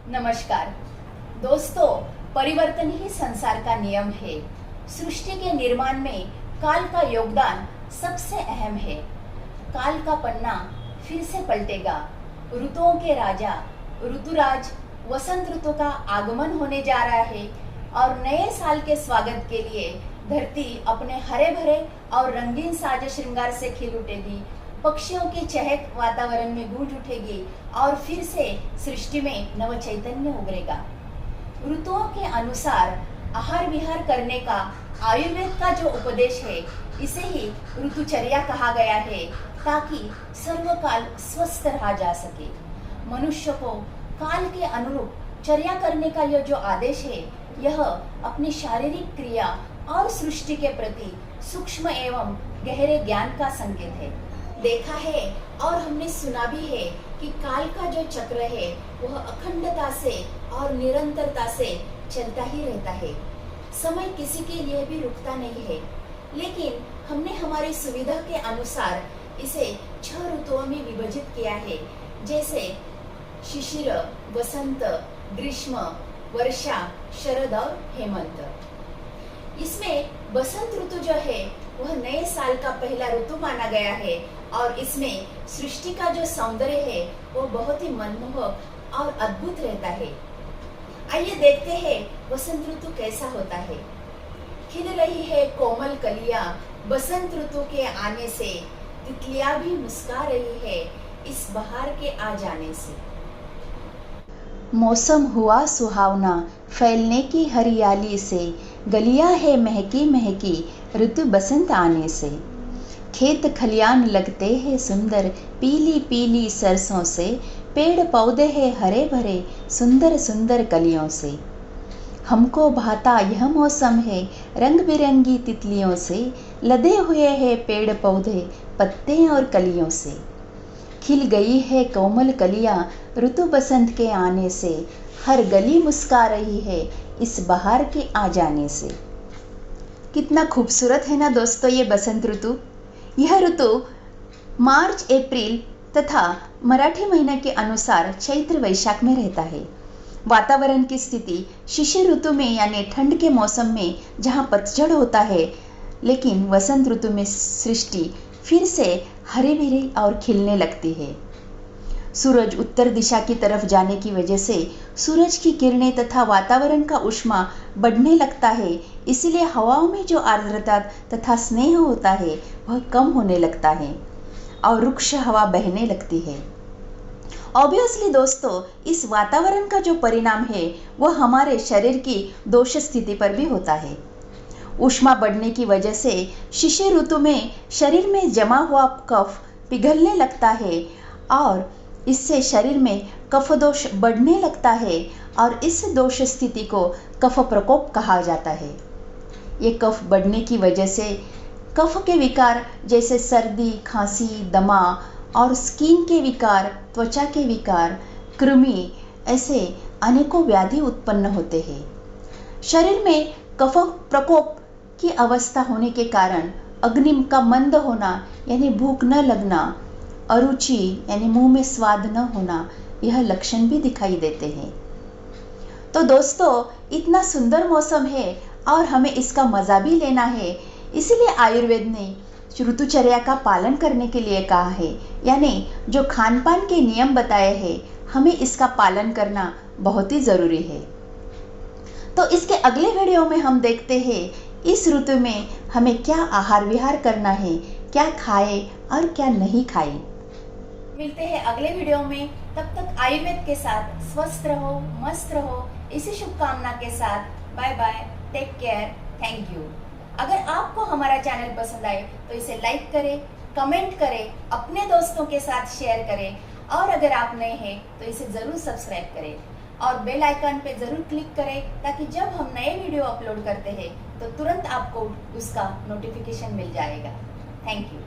नमस्कार दोस्तों, परिवर्तन ही संसार का नियम है। सृष्टि के निर्माण में काल का योगदान सबसे अहम है। काल का पन्ना फिर से पलटेगा। ऋतुओं के राजा ऋतुराज वसंत ऋतु का आगमन होने जा रहा है और नए साल के स्वागत के लिए धरती अपने हरे भरे और रंगीन साज श्रृंगार से खिल उठेगी। पक्षियों की चहक वातावरण में गूंज उठेगी और फिर से सृष्टि में नव चैतन्य उभरेगा। ऋतुओं के अनुसार आहार विहार करने का आयुर्वेद का जो उपदेश है, इसे ही ऋतुचर्या कहा गया है, ताकि सर्वकाल स्वस्थ रहा जा सके। मनुष्य को काल के अनुरूप चर्या करने का यह जो आदेश है, यह अपनी शारीरिक क्रिया और सृष्टि के प्रति सूक्ष्म एवं गहरे ज्ञान का संकेत है। देखा है और हमने सुना भी है कि काल का जो चक्र है वह अखंडता से और निरंतरता से चलता ही रहता है। समय किसी के लिए भी रुकता नहीं है, लेकिन हमने हमारी सुविधा के अनुसार इसे 6 ऋतुओं में विभाजित किया है, जैसे शिशिर, वसंत, ग्रीष्म, वर्षा, शरद और हेमंत। इसमें बसंत ऋतु जो है वह नए साल का पहला ऋतु माना गया है और इसमें सृष्टि का जो सौंदर्य है वो बहुत ही मनमोहक और अद्भुत रहता है। आइए देखते हैं बसंत ऋतु कैसा होता है। खिल रही है कोमल कलियां बसंत ऋतु के आने से, तितलियां भी मुस्कुरा रही है इस बहार के आ जाने से। मौसम हुआ सुहावना फैलने की हरियाली से, गलियां है महकी महकी ऋतु बसंत आने से। खेत खलियान लगते हैं सुंदर पीली पीली सरसों से, पेड़ पौधे हैं हरे भरे सुंदर सुंदर कलियों से। हमको भाता यह मौसम है रंग बिरंगी तितलियों से, लदे हुए हैं पेड़ पौधे पत्ते और कलियों से। खिल गई है कोमल कलियां ऋतु बसंत के आने से, हर गली मुस्कुरा रही है इस बहार के आ जाने से। कितना खूबसूरत है ना दोस्तों ये बसंत ऋतु। यह ऋतु मार्च अप्रैल तथा मराठी महीने के अनुसार चैत्र वैशाख में रहता है। वातावरण की स्थिति शिशिर ऋतु में यानी ठंड के मौसम में जहाँ पतझड़ होता है, लेकिन वसंत ऋतु में सृष्टि फिर से हरी भरी और खिलने लगती है। सूरज उत्तर दिशा की तरफ जाने की वजह से सूरज की किरणें तथा वातावरण का ऊष्मा बढ़ने लगता है, इसलिए हवाओं में जो आर्द्रता तथा स्नेह होता है वह कम होने लगता है और रुक्ष हवा बहने लगती है। ऑब्वियसली दोस्तों, इस वातावरण का जो परिणाम है वह हमारे शरीर की दोष स्थिति पर भी होता है। ऊष्मा बढ़ने की वजह से शिशिर ऋतु में शरीर में जमा हुआ कफ पिघलने लगता है और इससे शरीर में कफ दोष बढ़ने लगता है और इस दोष स्थिति को कफ प्रकोप कहा जाता है। ये कफ बढ़ने की वजह से कफ के विकार जैसे सर्दी, खांसी, दमा और स्किन के विकार, त्वचा के विकार, कृमि, ऐसे अनेकों व्याधि उत्पन्न होते हैं। शरीर में कफ प्रकोप की अवस्था होने के कारण अग्नि का मंद होना यानी भूख न लगना, अरुचि यानी मुंह में स्वाद न होना, यह लक्षण भी दिखाई देते हैं। तो दोस्तों, इतना सुंदर मौसम है और हमें इसका मज़ा भी लेना है, इसलिए आयुर्वेद ने ऋतुचर्या का पालन करने के लिए कहा है, यानी जो खान पान के नियम बताए हैं हमें इसका पालन करना बहुत ही ज़रूरी है। तो इसके अगले वीडियो में हम देखते हैं इस ऋतु में हमें क्या आहार विहार करना है, क्या खाए और क्या नहीं खाए। मिलते हैं अगले वीडियो में। तब तक आयुर्वेद के साथ स्वस्थ रहो, मस्त रहो, इसी शुभकामना के साथ bye bye, take care, thank you. अगर आपको हमारा चैनल पसंद आए तो इसे लाइक करें, कमेंट करें, अपने दोस्तों के साथ शेयर करें और अगर आप नए हैं तो इसे ज़रूर सब्सक्राइब करें और बेल आइकन पे ज़रूर क्लिक करें, ताकि जब हम नए वीडियो अपलोड करते हैं तो तुरंत आपको उसका नोटिफिकेशन मिल जाएगा। Thank you.